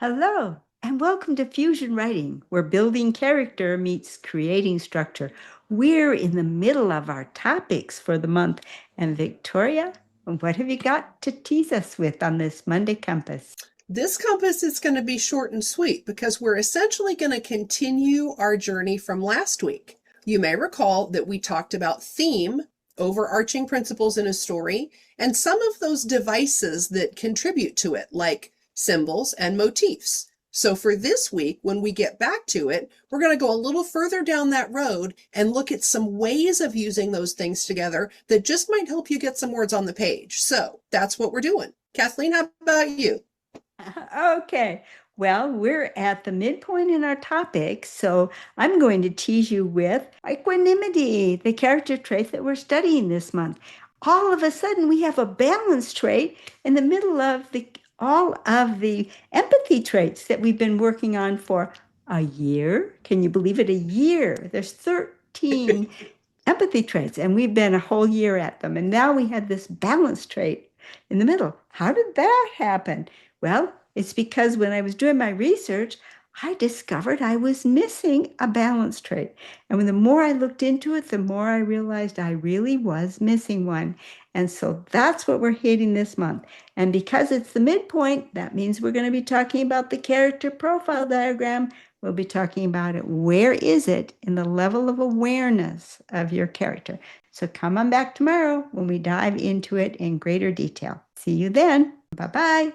Hello, and welcome to Fusion Writing, where building character meets creating structure. We're in the middle of our topics for the month. And Victoria, what have you got to tease us with on this Monday Compass? This compass is going to be short and sweet because we're essentially going to continue our journey from last week. You may recall that we talked about theme, overarching principles in a story, and some of those devices that contribute to it, like symbols and motifs. So for this week, when we get back to it, we're going to go a little further down that road and look at some ways of using those things together that just might help you get some words on the page. So that's what we're doing. Kathleen, how about you? Okay, well, we're at the midpoint in our topic, so I'm going to tease you with equanimity, the character trait that we're studying this month. All of a sudden, we have a balance trait in the middle of all of the empathy traits that we've been working on for a year. Can you believe it? A year. There's 13 empathy traits, and we've been a whole year at them. And now we have this balance trait in the middle. How did that happen? Well, it's because when I was doing my research, I discovered I was missing a balance trait. And when the more I looked into it, the more I realized I really was missing one. And so that's what we're hitting this month. And because it's the midpoint, that means we're going to be talking about the character profile diagram. We'll be talking about it. Where is it in the level of awareness of your character? So come on back tomorrow when we dive into it in greater detail. See you then. Bye-bye.